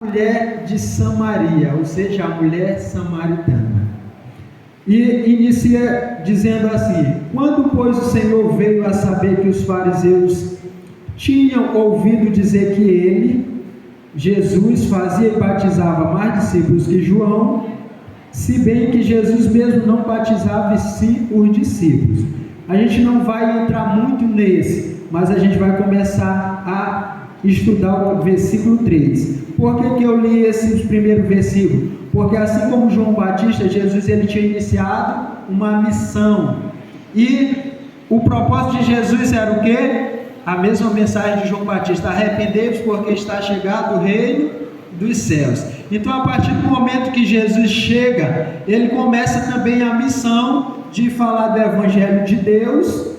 Mulher de Samaria, ou seja, a mulher samaritana. E inicia dizendo assim: quando, pois, o Senhor veio a saber que os fariseus tinham ouvido dizer que ele, Jesus, fazia e batizava mais discípulos que João, se bem que Jesus mesmo não batizava e sim os discípulos. A gente não vai entrar muito nesse, mas a gente vai começar a estudar o versículo 3. Por que eu li esse primeiro versículo? Porque assim como João Batista, Jesus ele tinha iniciado uma missão. E o propósito de Jesus era o quê? A mesma mensagem de João Batista: arrependei-vos porque está chegado o reino dos céus. Então, a partir do momento que Jesus chega, ele começa também a missão de falar do Evangelho de Deus,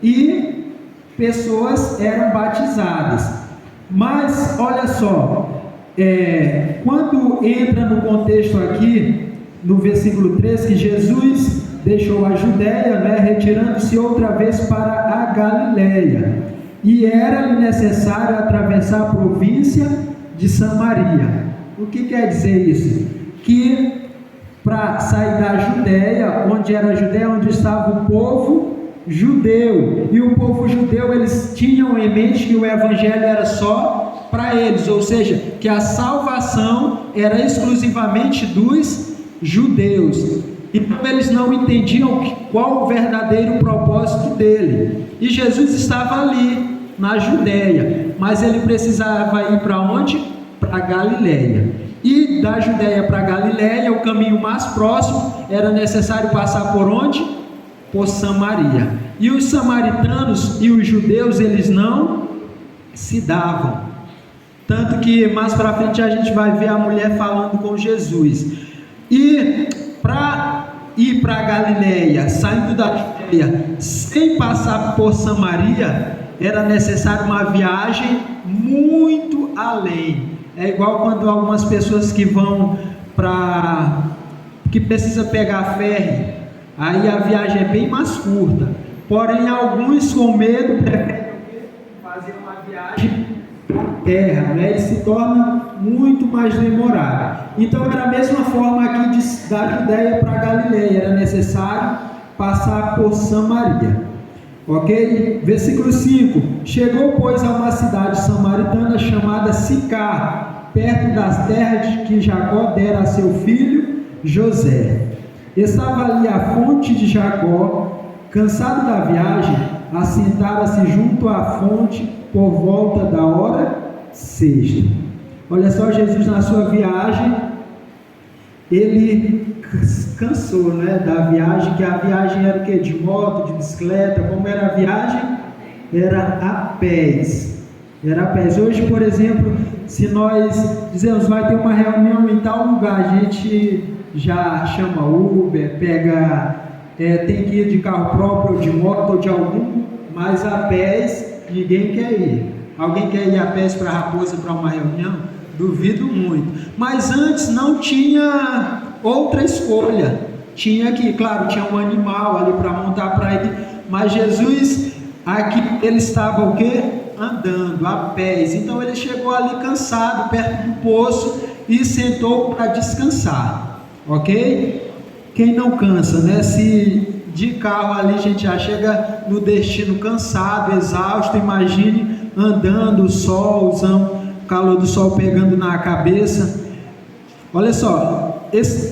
e pessoas eram batizadas. Mas, olha só, quando entra no contexto aqui, no versículo 3, que Jesus deixou a Judéia, retirando-se outra vez para a Galileia, e era-lhe necessário atravessar a província de Samaria. O que quer dizer isso? Que para sair da Judéia, onde era a Judéia, onde estava o povo judeu, e o povo judeu, eles tinham em mente que o evangelho era só para eles, ou seja, que a salvação era exclusivamente dos judeus. Então eles não entendiam qual o verdadeiro propósito dele, e Jesus estava ali na Judéia, mas ele precisava ir para onde? Para Galileia. E da Judéia para Galileia, o caminho mais próximo era necessário passar por onde? Por Samaria. E os samaritanos e os judeus, eles não se davam. Tanto que mais para frente a gente vai ver a mulher falando com Jesus. E para ir para Galileia, saindo da Judéia, sem passar por Samaria, era necessário uma viagem muito além. É igual quando algumas pessoas que vão que precisa pegar ferry, aí a viagem é bem mais curta. Porém, alguns com medo preferem fazer uma viagem por terra, e se torna muito mais demorado. Então era a mesma forma aqui da Judéia para Galileia, era necessário passar por Samaria. Ok? Versículo 5: chegou, pois, a uma cidade samaritana chamada Sicar, perto das terras que Jacó dera a seu filho José. Estava ali a fonte de Jacó. Cansado da viagem, assentara-se junto à fonte por volta da hora sexta. Olha só, Jesus na sua viagem, ele cansou, da viagem, que a viagem era o quê? De moto, de bicicleta. Como era a viagem? Era a pés. Era a pés. Hoje, por exemplo, se nós dizemos vai ter uma reunião em tal lugar, a gente já chama Uber, tem que ir de carro próprio, ou de moto, ou de algum, mas a pés ninguém quer ir. Alguém quer ir a pés para Raposa para uma reunião? Duvido muito. Mas antes não tinha outra escolha. Tinha que, claro, tinha um animal ali para montar para ele, mas Jesus aqui ele estava o quê? Andando a pés. Então ele chegou ali cansado, perto do poço, e sentou para descansar. Ok? Quem não cansa, Se de carro ali a gente já chega no destino cansado, exausto, imagine andando, o solzão, o calor do sol pegando na cabeça. Olha só,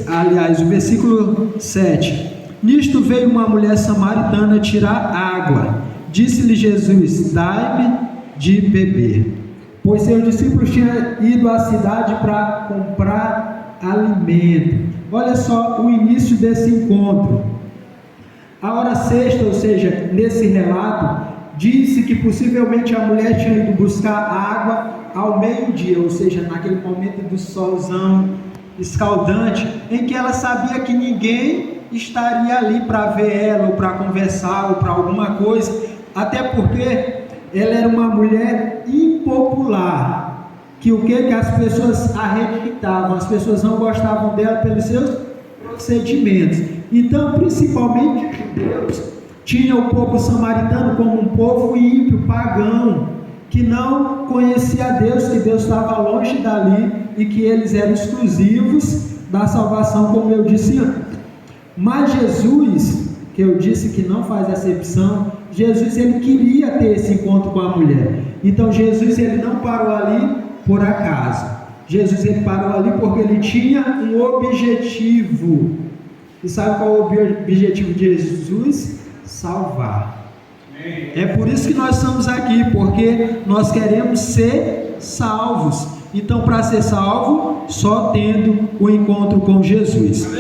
aliás, o versículo 7: nisto veio uma mulher samaritana tirar água. Disse-lhe Jesus: dai-me de beber. Pois seus discípulos tinham ido à cidade para comprar alimento. Olha só o início desse encontro. A hora sexta, ou seja, nesse relato, disse que possivelmente a mulher tinha ido buscar água ao meio-dia, ou seja, naquele momento do solzão escaldante, em que ela sabia que ninguém estaria ali para ver ela, ou para conversar, ou para alguma coisa, até porque ela era uma mulher impopular, que as pessoas a rejeitavam, as pessoas não gostavam dela pelos seus procedimentos. Então, principalmente os judeus tinham o povo samaritano como um povo ímpio, pagão, que que não conhecia a Deus, que Deus estava longe dali e que eles eram exclusivos da salvação, como eu disse antes. Mas Jesus, que eu disse que não faz acepção, Jesus ele queria ter esse encontro com a mulher. Então Jesus ele não parou ali por acaso. Jesus ele parou ali porque ele tinha um objetivo. E sabe qual é o objetivo de Jesus? Salvar. É por isso que nós estamos aqui, porque nós queremos ser salvos. Então, para ser salvo, só tendo o encontro com Jesus.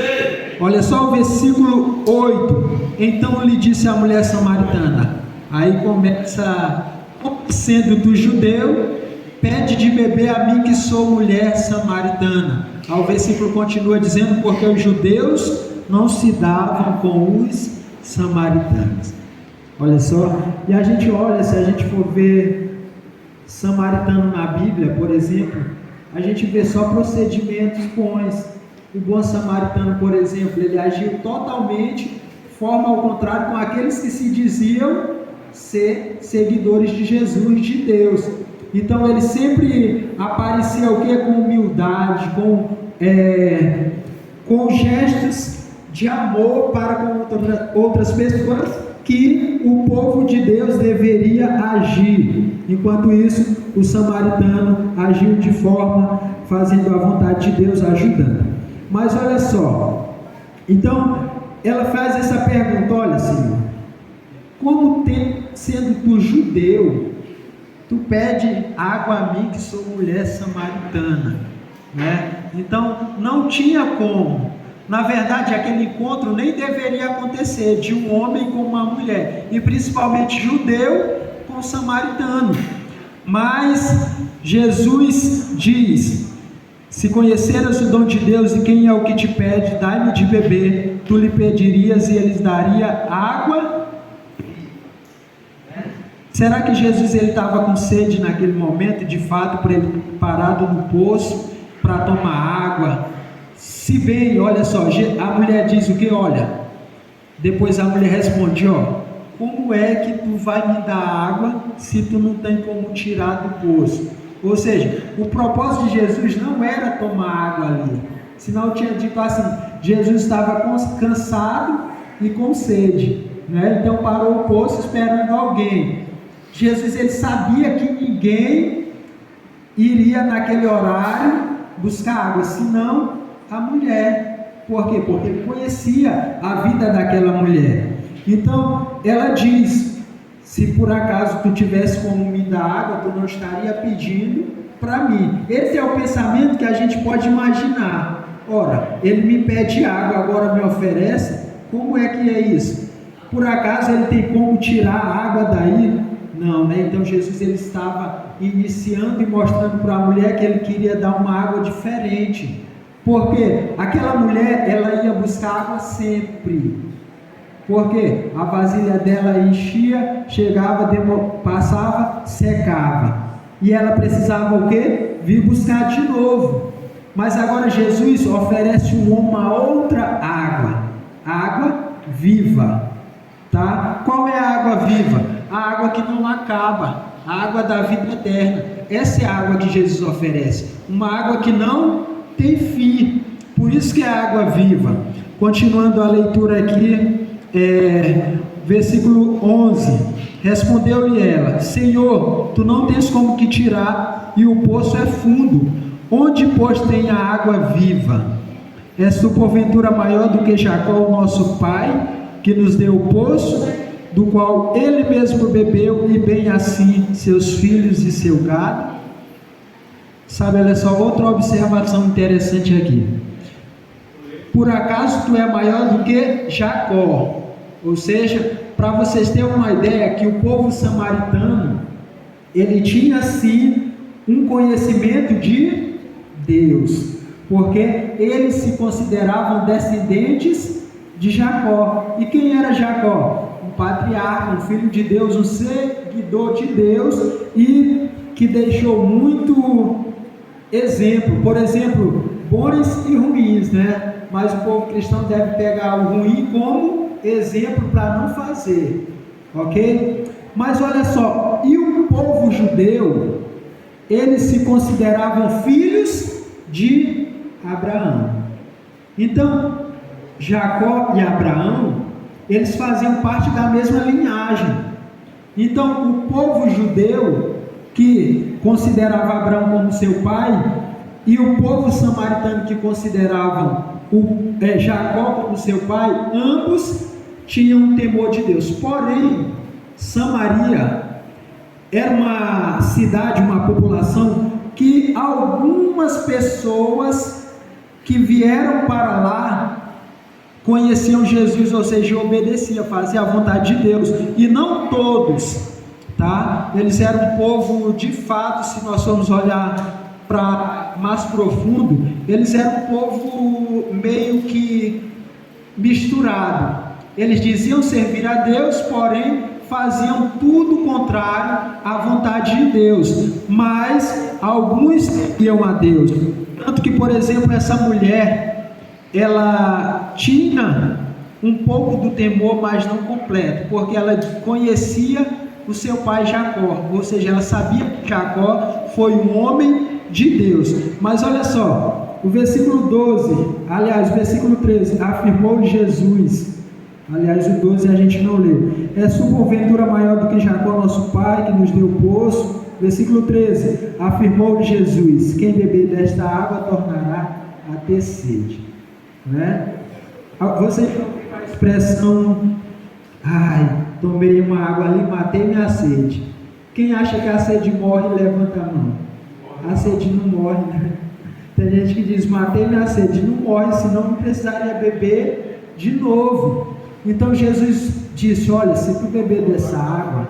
Olha só o versículo 8. Então lhe disse a mulher samaritana. Aí começa, sendo do judeu, pede de beber a mim que sou mulher samaritana. Aí o versículo continua dizendo, porque os judeus não se davam com os samaritanos. Olha só, e a gente olha, se a gente for ver samaritano na Bíblia, por exemplo, a gente vê só procedimentos bons. O bom samaritano, por exemplo, ele agiu totalmente, forma ao contrário com aqueles que se diziam ser seguidores de Jesus, de Deus. Então ele sempre aparecia o que? Com humildade, com gestos de amor para com outras pessoas, que o povo de Deus deveria agir. Enquanto isso, o samaritano agiu de forma fazendo a vontade de Deus, ajudando. Mas olha só, então ela faz essa pergunta: olha, Senhor, como sendo tu judeu, tu pede água a mim que sou mulher samaritana, né? Então não tinha como. Na verdade, aquele encontro nem deveria acontecer, de um homem com uma mulher, e principalmente judeu com samaritano. Mas Jesus diz: se conheceras o dom de Deus e quem é o que te pede, dai-me de beber, tu lhe pedirias e ele daria água. Será que Jesus ele estava com sede naquele momento, de fato, por ele parado no poço para tomar água? Se bem, olha só, a mulher diz o que? Olha, depois a mulher responde: ó, como é que tu vai me dar água se tu não tem como tirar do poço? Ou seja, o propósito de Jesus não era tomar água ali, senão tinha dito assim, Jesus estava cansado e com sede, né? Então parou o poço esperando alguém. Jesus ele sabia que ninguém iria naquele horário buscar água, senão a mulher. Por quê? Porque ele conhecia a vida daquela mulher. Então ela diz: se por acaso tu tivesse como me dar água, tu não estaria pedindo para mim. Esse é o pensamento que a gente pode imaginar. Ora, ele me pede água, agora me oferece. Como é que é isso? Por acaso ele tem como tirar a água daí? Não, né? Então Jesus ele estava iniciando e mostrando para a mulher que ele queria dar uma água diferente. Porque aquela mulher, ela ia buscar água sempre. Porque a vasilha dela enchia, chegava, passava, secava. E ela precisava o quê? Vir buscar de novo. Mas agora Jesus oferece uma outra água. Água viva. Tá? Qual é a água viva? A água que não acaba. A água da vida eterna. Essa é a água que Jesus oferece. Uma água que não tem fim, por isso que é água viva. Continuando a leitura aqui, versículo 11, respondeu-lhe ela: Senhor, tu não tens como que tirar, e o poço é fundo, onde pois tem a água viva? És tu porventura maior do que Jacó, o nosso pai, que nos deu o poço, do qual ele mesmo bebeu, e bem assim seus filhos e seu gado? Sabe, olha só, outra observação interessante aqui. Por acaso tu é maior do que Jacó? Ou seja, para vocês terem uma ideia, que o povo samaritano, ele tinha sim um conhecimento de Deus, porque eles se consideravam descendentes de Jacó. E quem era Jacó? Um patriarca, um filho de Deus, um seguidor de Deus, e que deixou muito exemplo, por exemplo, bons e ruins, né? Mas o povo cristão deve pegar o ruim como exemplo para não fazer, ok? Mas olha só, e o povo judeu, eles se consideravam filhos de Abraão. Então, Jacó e Abraão, eles faziam parte da mesma linhagem. Então, o povo judeu, que considerava Abraão como seu pai, e o povo samaritano, que consideravam Jacó como seu pai, ambos tinham temor de Deus. Porém, Samaria era uma cidade, uma população, que algumas pessoas que vieram para lá conheciam Jesus, ou seja, obedeciam, faziam a vontade de Deus, e não todos, tá? Eles eram um povo, de fato, se nós formos olhar para mais profundo, eles eram um povo meio que misturado. Eles diziam servir a Deus, porém faziam tudo contrário à vontade de Deus, mas alguns serviam a Deus. Tanto que, por exemplo, essa mulher, ela tinha um pouco do temor, mas não completo, porque ela conhecia o seu pai Jacó, ou seja, ela sabia que Jacó foi um homem de Deus. Mas olha só, o versículo 12, aliás, o versículo 13, afirmou-lhe Jesus, aliás, o 12 a gente não leu: és tu porventura maior do que Jacó nosso pai, que nos deu o poço? Versículo 13, afirmou-lhe Jesus: quem beber desta água tornará a ter sede. Né? Você ouviu a expressão: ai, tomei uma água ali, matei minha sede. Quem acha que a sede morre, levanta a mão. A sede não morre, né? Tem gente que diz: matei minha sede. Não morre, senão não precisaria beber de novo. Então Jesus disse: olha, se tu beber dessa água,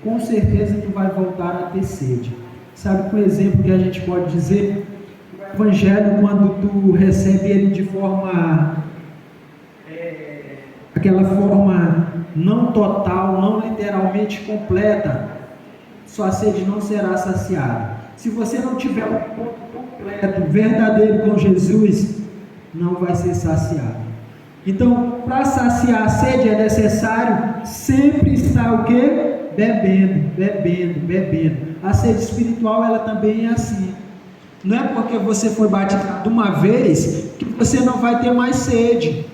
com certeza tu vai voltar a ter sede. Sabe que um exemplo que a gente pode dizer? O Evangelho, quando tu recebe ele de forma, aquela forma não total, não literalmente completa, sua sede não será saciada. Se você não tiver um ponto completo, verdadeiro com Jesus, não vai ser saciado. Então, para saciar a sede é necessário sempre estar o quê? Bebendo. A sede espiritual, ela também é assim. Não é porque você foi batizado uma vez que você não vai ter mais sede.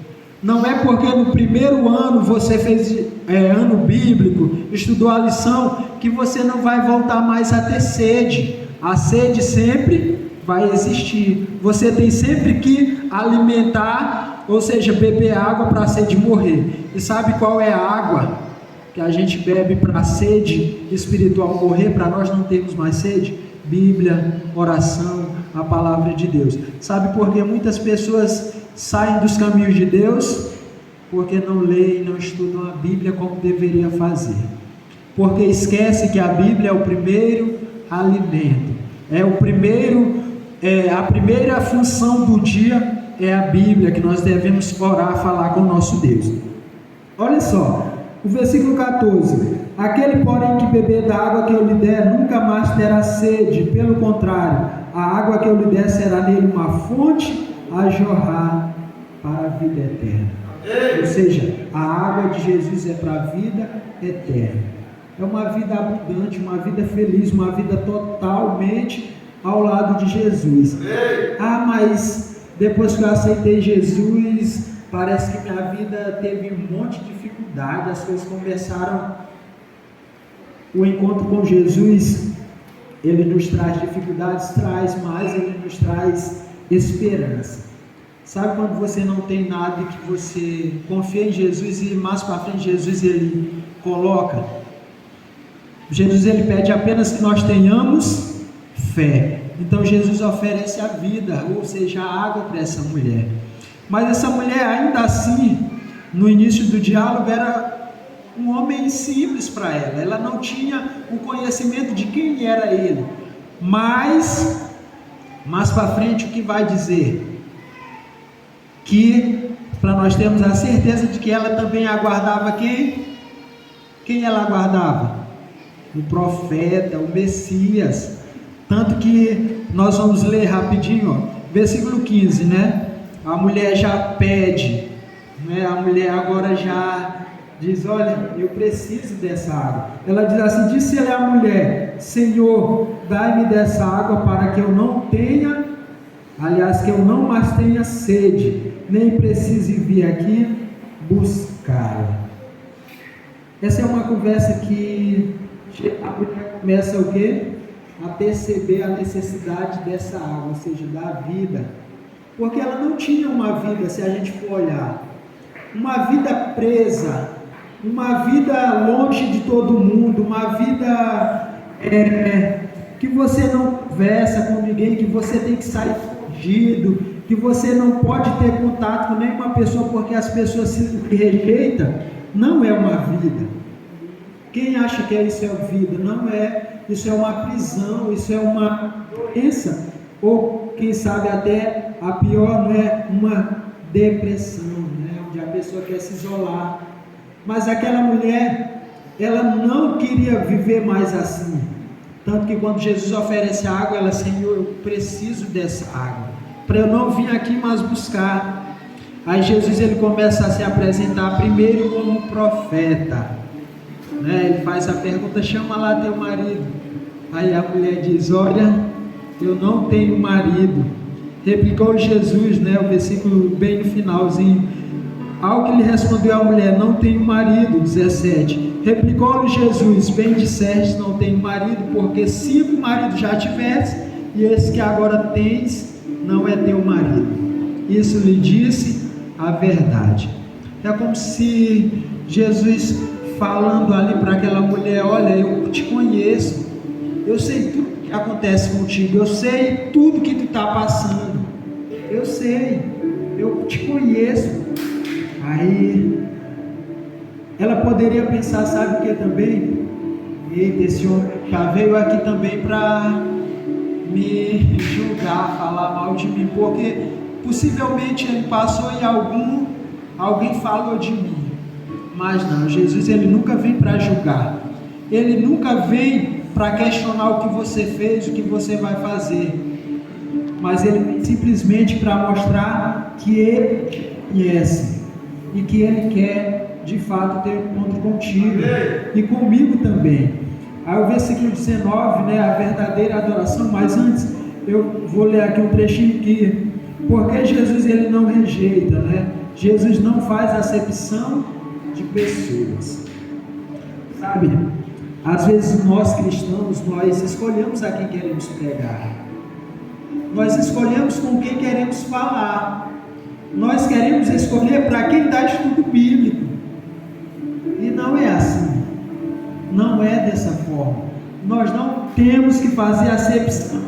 Não é porque no primeiro ano você fez ano bíblico, estudou a lição, que você não vai voltar mais a ter sede. A sede sempre vai existir. Você tem sempre que alimentar, ou seja, beber água para a sede morrer. E sabe qual é a água que a gente bebe para a sede espiritual morrer, para nós não termos mais sede? Bíblia, oração, a palavra de Deus. Sabe por que muitas pessoas saem dos caminhos de Deus? Porque não leem, não estudam a Bíblia como deveria fazer. Porque esquece que a Bíblia é o primeiro alimento. A primeira função do dia é a Bíblia, que nós devemos orar, falar com o nosso Deus. Olha só, o versículo 14: aquele, porém, que beber da água que eu lhe der, nunca mais terá sede, pelo contrário, a água que eu lhe der será nele uma fonte a jorrar para a vida eterna. Ou seja, a água de Jesus é para a vida eterna. É uma vida abundante, uma vida feliz, uma vida totalmente ao lado de Jesus. Ah, mas depois que eu aceitei Jesus, parece que minha vida teve um monte de dificuldade, as coisas começaram. O encontro com Jesus, ele nos traz dificuldades, mas ele nos traz esperança. Sabe quando você não tem nada e que você confia em Jesus e mais para frente Jesus ele coloca? Jesus ele pede apenas que nós tenhamos fé. Então Jesus oferece a vida, ou seja, a água para essa mulher. Mas essa mulher, ainda assim, no início do diálogo, era um homem simples para ela. Ela não tinha o conhecimento de quem era ele. Mas, mais para frente, o que vai dizer? Que, para nós termos a certeza de que ela também aguardava quem? Quem ela aguardava? O profeta, o Messias. Tanto que nós vamos ler rapidinho, ó, versículo 15, né? A mulher já pede, né? A mulher agora já diz: olha, eu preciso dessa água. Ela diz assim: disse-lhe a mulher: Senhor, dai-me dessa água para que eu não tenha, aliás, que eu não mais tenha sede, nem precise vir aqui buscá-la. Essa é uma conversa que a mulher começa o quê? A perceber a necessidade dessa água, ou seja, da vida, porque ela não tinha uma vida, se a gente for olhar, uma vida presa, uma vida longe de todo mundo, uma vida que você não conversa com ninguém, que você tem que sair fugido, que você não pode ter contato com nenhuma pessoa porque as pessoas se rejeitam. Não é uma vida. Quem acha que isso é vida? Não é. Isso é uma prisão, isso é uma doença, ou quem sabe até a pior, não é, uma depressão, né? Onde a pessoa quer se isolar. Mas aquela mulher, ela não queria viver mais assim. Tanto que quando Jesus oferece a água, ela: Senhor, eu preciso dessa água, para eu não vir aqui mais buscar. Aí Jesus, ele começa a se apresentar primeiro como profeta, né? Ele faz a pergunta: chama lá teu marido. Aí a mulher diz: olha, eu não tenho marido. Replicou Jesus, né? O versículo bem no finalzinho. Ao que lhe respondeu a mulher: não tenho marido. 17. Replicou-lhe Jesus: bem disseste, não tenho marido, porque 5 maridos já tiveste, e esse que agora tens não é teu marido. Isso lhe disse a verdade. É como se Jesus falando ali para aquela mulher: olha, eu te conheço, eu sei tudo que acontece contigo, eu sei tudo que tu está passando, eu sei, eu te conheço. Aí ela poderia pensar: sabe o que também? Eita, esse homem já veio aqui também para me julgar, falar mal de mim, porque possivelmente ele passou e alguém falou de mim. Mas não, Jesus, ele nunca vem para julgar, ele nunca vem para questionar o que você fez, o que você vai fazer, mas ele vem simplesmente para mostrar que ele conhece e que ele quer de fato ter um encontro contigo e comigo também. Aí o versículo 19, né, a verdadeira adoração. Mas antes eu vou ler aqui um trechinho que, porque Jesus, ele não rejeita, né? Jesus não faz acepção de pessoas, sabe? Às vezes nós cristãos, nós escolhemos a quem queremos pregar, nós escolhemos com quem queremos falar, nós queremos escolher para quem dá estudo bíblico, e não é assim, não é dessa forma. Nós não temos que fazer acepção,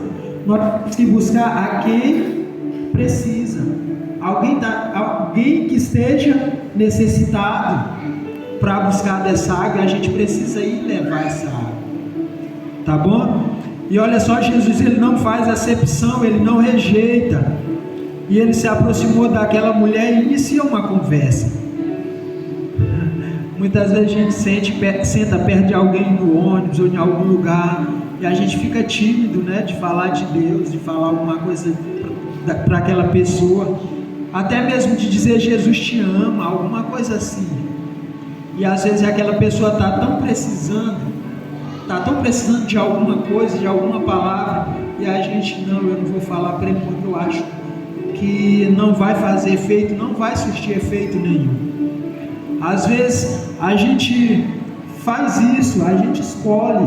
nós temos que buscar a quem precisa, alguém que esteja necessitado. Para buscar dessa água, a gente precisa ir levar essa água, tá bom? E olha só, Jesus, ele não faz acepção, ele não rejeita, e ele se aproximou daquela mulher e inicia uma conversa. Muitas vezes a gente senta perto de alguém no ônibus ou em algum lugar, e a gente fica tímido, né, de falar de Deus, de falar alguma coisa para aquela pessoa, até mesmo de dizer Jesus te ama, alguma coisa assim. E às vezes aquela pessoa está tão precisando de alguma coisa, de alguma palavra, e a gente: não, eu não vou falar para ele porque eu acho que não vai fazer efeito, não vai surtir efeito nenhum. Às vezes a gente faz isso, a gente escolhe,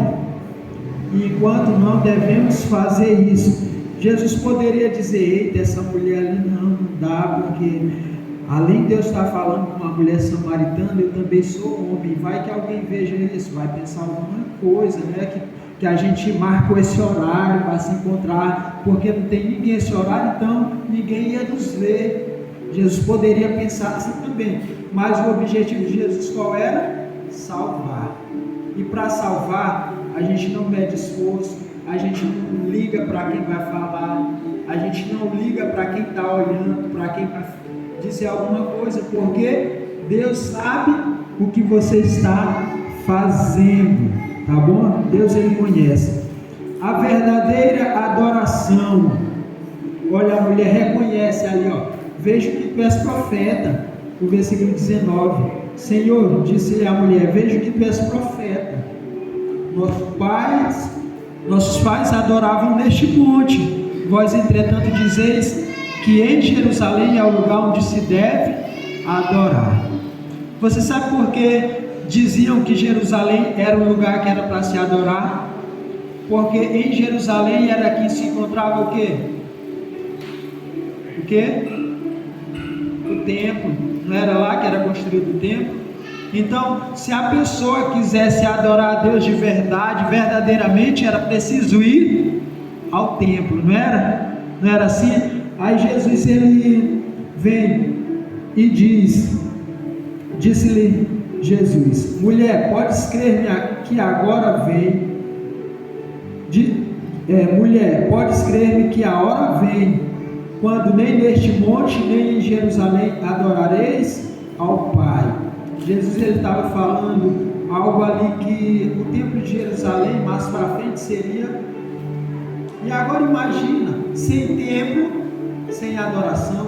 e enquanto não devemos fazer isso, Jesus poderia dizer: eita, essa mulher ali não dá, porque além de eu estar falando com uma mulher samaritana, eu também sou homem. Vai que alguém veja isso, vai pensar alguma coisa, né? Que a gente marcou esse horário para se encontrar, porque não tem ninguém esse horário, então ninguém ia nos ver. Jesus poderia pensar assim também, mas o objetivo de Jesus qual era? Salvar. E para salvar, a gente não mede esforço, a gente não liga para quem vai falar, a gente não liga para quem está olhando, para quem vai dizer alguma coisa, porque Deus sabe o que você está fazendo, tá bom? Deus, ele conhece. A verdadeira adoração, olha, a mulher reconhece ali, ó: vejo que tu és profeta, o versículo 19, Senhor, disse a mulher, vejo que tu és profeta. Nossos pais adoravam neste monte, vós entretanto dizeis que em Jerusalém é o lugar onde se deve adorar. Você sabe por que diziam que Jerusalém era o lugar que era para se adorar? Porque em Jerusalém era que se encontrava o quê? O quê? O templo. Não era lá que era construído o templo? Então, se a pessoa quisesse adorar a Deus de verdade, verdadeiramente, era preciso ir ao templo, não era? Não era assim? Aí Jesus, ele vem e disse-lhe Jesus, mulher, podes crer-me que agora vem, mulher, podes crer-me que a hora vem, quando nem neste monte, nem em Jerusalém adorareis ao Pai. Jesus, ele estava falando algo ali que o templo de Jerusalém, mais para frente seria, e agora imagina, sem templo, sem adoração,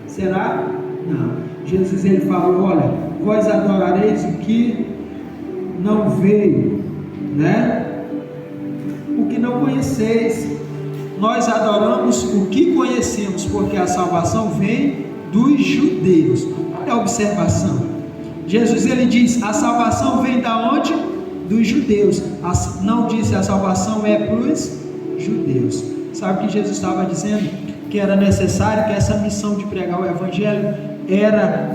será? Não. Jesus, ele falou, olha, vós adorareis o que não veio, né? O que não conheceis. Nós adoramos o que conhecemos, porque a salvação vem dos judeus. Olha a observação. Jesus, ele diz, a salvação vem da onde? Dos judeus. Não disse a salvação é para os judeus. Sabe o que Jesus estava dizendo? Que era necessário que essa missão de pregar o evangelho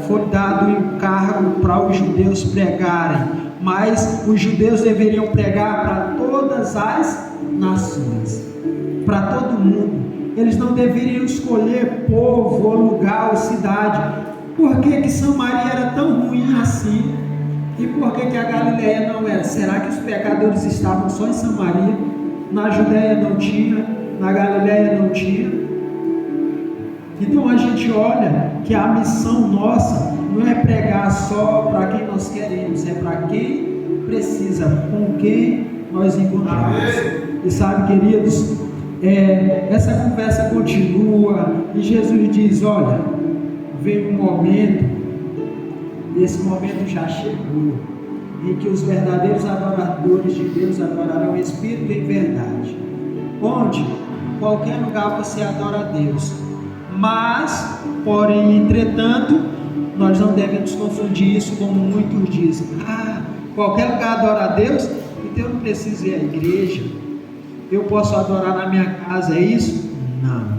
foi dado encargo para os judeus pregarem, mas os judeus deveriam pregar para todas as nações, para todo mundo. Eles não deveriam escolher povo, ou lugar, ou cidade. Por que que Samaria era tão ruim assim? E por que que a Galileia não era? Será que os pecadores estavam só em Samaria? Na Judéia não tinha, na Galileia não tinha. Então a gente olha que a missão nossa não é pregar só para quem nós queremos, é para quem precisa, com quem nós encontramos. E sabe, queridos, essa conversa continua e Jesus diz, olha, vem um momento, esse momento já chegou, em que os verdadeiros adoradores de Deus adorarão o Espírito em verdade. Onde? Em qualquer lugar você adora a Deus. Mas, porém, entretanto, nós não devemos confundir isso como muitos dizem. Qualquer lugar adora a Deus, então eu não preciso ir à igreja. Eu posso adorar na minha casa, é isso? Não.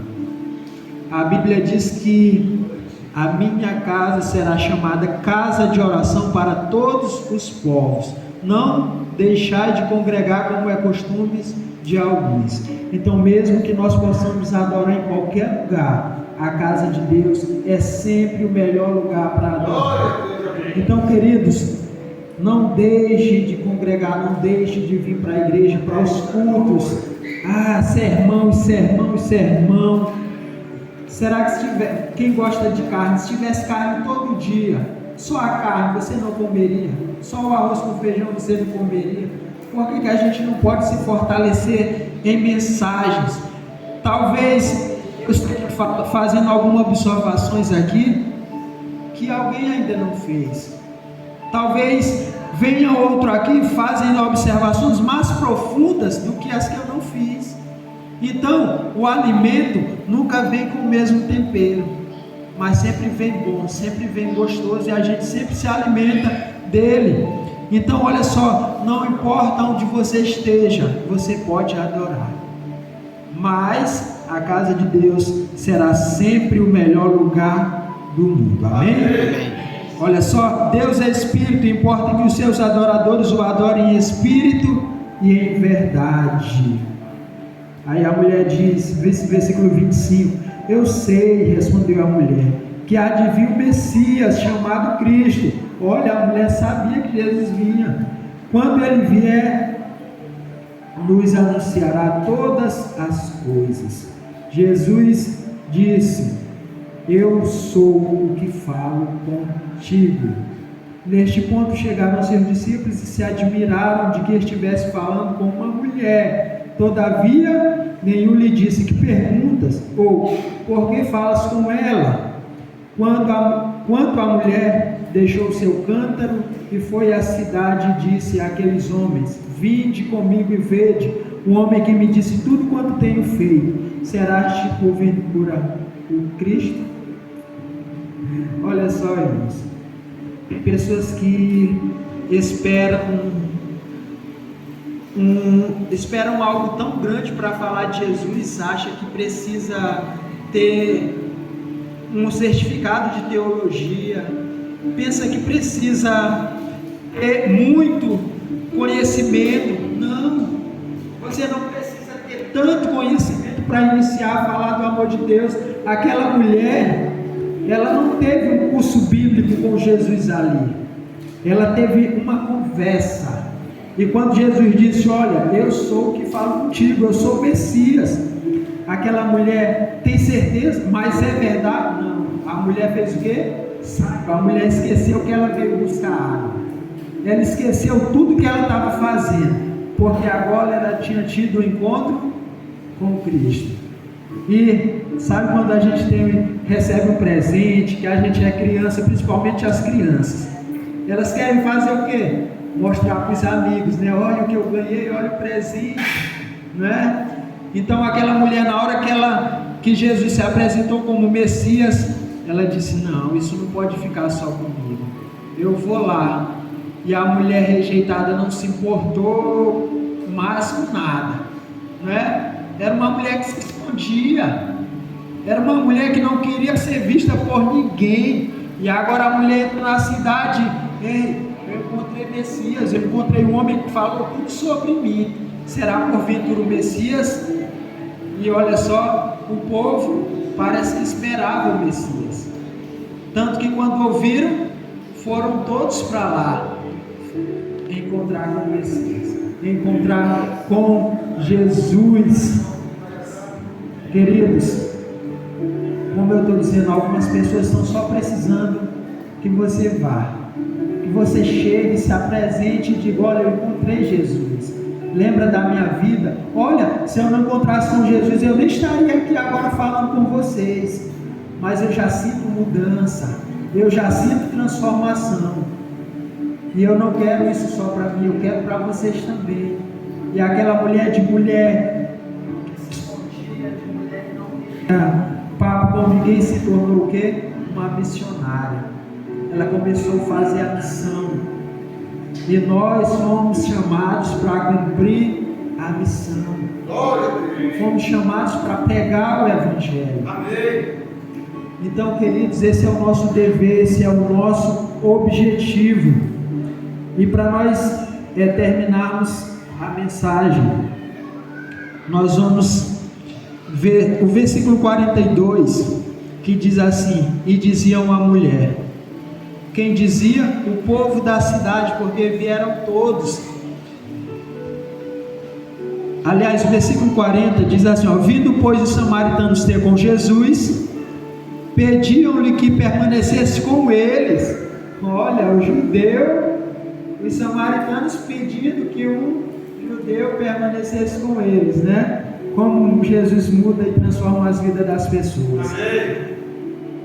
A Bíblia diz que a minha casa será chamada casa de oração para todos os povos. Não deixai de congregar como é costume de alguns. Então, mesmo que nós possamos adorar em qualquer lugar, a casa de Deus é sempre o melhor lugar para adorar. Então, queridos, não deixe de congregar, não deixe de vir para a igreja, para os cultos. Sermão, sermão, sermão. Será que quem gosta de carne, se tivesse carne todo dia, só a carne você não comeria? Só o arroz com feijão você não comeria? Por que a gente não pode se fortalecer em mensagens? Talvez eu esteja fazendo algumas observações aqui que alguém ainda não fez. Talvez venha outro aqui fazendo observações mais profundas do que as que eu não fiz. Então, o alimento nunca vem com o mesmo tempero, mas sempre vem bom, sempre vem gostoso e a gente sempre se alimenta dele. Então, olha só, não importa onde você esteja, você pode adorar, mas a casa de Deus será sempre o melhor lugar do mundo. Amém? Amém. Olha só, Deus é Espírito, importa que os seus adoradores o adorem em Espírito e em verdade. Aí a mulher diz, versículo 25, eu sei, respondeu a mulher, que há de vir o Messias, chamado Cristo. Olha, a mulher sabia que Jesus vinha. Quando ele vier, nos anunciará todas as coisas. Jesus disse, eu sou o que falo contigo. Neste ponto chegaram seus discípulos e se admiraram de que estivesse falando com uma mulher. Todavia, nenhum lhe disse, que perguntas? Ou, por que falas com ela? Quanto à mulher, deixou o seu cântaro e foi à cidade e disse àqueles homens: vinde comigo e vede o homem que me disse tudo quanto tenho feito. Serás porventura o Cristo? Olha só, irmãos, tem pessoas que esperam algo tão grande para falar de Jesus, acha que precisa ter um certificado de teologia, pensa que precisa ter muito conhecimento. Não, você não precisa ter tanto conhecimento para iniciar a falar do amor de Deus. Aquela mulher, ela não teve um curso bíblico com Jesus ali, ela teve uma conversa. E quando Jesus disse: olha, eu sou o que falo contigo, eu sou o Messias, aquela mulher: tem certeza? Mas é verdade? Não. A mulher fez o quê? A mulher esqueceu que ela veio buscar água, ela esqueceu tudo que ela estava fazendo, porque agora ela tinha tido um encontro com Cristo. E sabe quando a gente recebe um presente, que a gente é criança, principalmente as crianças, elas querem fazer o quê? Mostrar para os amigos, né? Olha o que eu ganhei, olha o presente, né? Então aquela mulher, na hora que Jesus se apresentou como Messias, ela disse: não, isso não pode ficar só comigo, eu vou lá. E a mulher rejeitada não se importou mais com nada, né? Era uma mulher que se escondia, era uma mulher que não queria ser vista por ninguém. E agora a mulher entra na cidade: ei, eu encontrei Messias, eu encontrei um homem que falou tudo sobre mim. Será porventura o Messias? E olha só, o povo parece que esperava o Messias, tanto que quando ouviram, foram todos para lá encontrar com o Messias, encontrar com Jesus. Queridos, como eu estou dizendo, algumas pessoas estão só precisando que você vá, que você chegue, se apresente e diga: olha, eu encontrei Jesus, lembra da minha vida? Olha, se eu não encontrasse com Jesus, eu nem estaria aqui agora falando com vocês, mas eu já sinto mudança, eu já sinto transformação, e eu não quero isso só para mim, eu quero para vocês também. E aquela mulher que se escondia, de mulher que não tinha papo com ninguém, se tornou o quê? Uma missionária. Ela começou a fazer a missão, e nós fomos chamados para cumprir a missão, fomos chamados para pregar o Evangelho. Amém. Então, queridos, esse é o nosso dever, esse é o nosso objetivo. E para nós terminarmos a mensagem, nós vamos ver o versículo 42, que diz assim: e diziam a mulher. Quem dizia? O povo da cidade, porque vieram todos. Aliás, o versículo 40 diz assim: ó, vindo pois os samaritanos ter com Jesus, pediam-lhe que permanecesse com eles. Olha, os samaritanos pedindo que um judeu permanecesse com eles, né? Como Jesus muda e transforma as vidas das pessoas. Amém.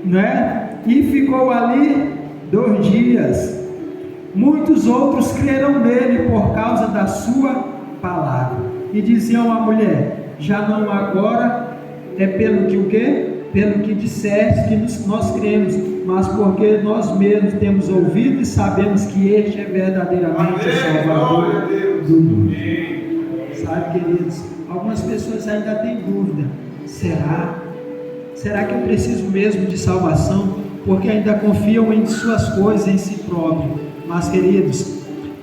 Né? E ficou ali 2 dias. Muitos outros creram nele por causa da sua palavra. E diziam à mulher: já não agora é pelo que o quê? Pelo que disseste que nós cremos, mas porque nós mesmos temos ouvido e sabemos que este é verdadeiramente o Salvador do mundo. Sabe, queridos, algumas pessoas ainda têm dúvida: será que eu preciso mesmo de salvação? Porque ainda confiam em suas coisas, em si próprio. Mas, queridos,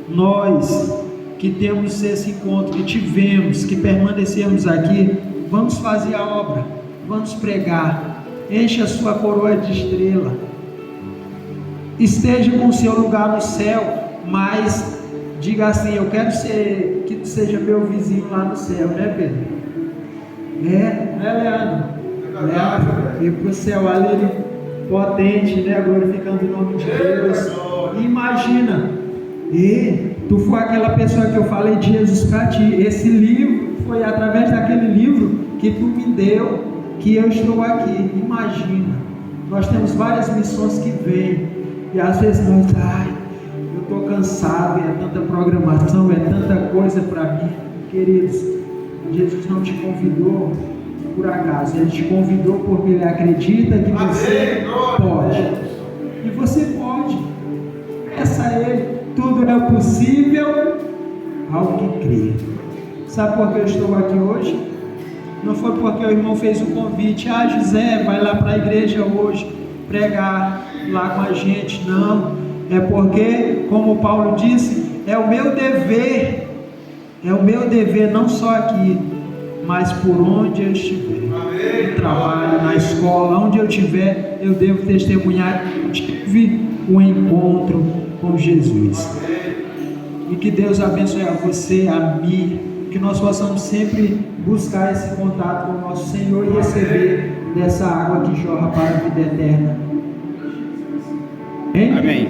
nós que temos esse encontro, que tivemos, que permanecemos aqui, vamos fazer a obra, vamos pregar. Enche a sua coroa de estrela, esteja com o seu lugar no céu, mas diga assim: eu quero que tu seja meu vizinho lá no céu, né, Pedro? Né, Leandro? Leandro, ir para o céu ali, potente, né, glorificando o nome de Deus. Imagina, tu foi aquela pessoa que eu falei de Jesus para ti. Esse livro, foi através daquele livro que tu me deu, que eu estou aqui. Imagina, nós temos várias missões que vêm, E às vezes nós, eu estou cansado, é tanta programação, é tanta coisa para mim. Queridos, Jesus não te convidou por acaso, Ele te convidou porque Ele acredita que você pode. E você pode. Peça a Ele, tudo é possível ao que crê. Sabe por que eu estou aqui hoje? Não foi porque o irmão fez o convite, José, vai lá para a igreja hoje, pregar lá com a gente. Não, é porque, como Paulo disse, é o meu dever não só aqui, mas por onde eu estiver, no trabalho, na escola, onde eu estiver, eu devo testemunhar que eu tive um encontro com Jesus. E que Deus abençoe a você, a mim, que nós possamos sempre buscar esse contato com o nosso Senhor e receber dessa água que jorra para a vida eterna. Amém?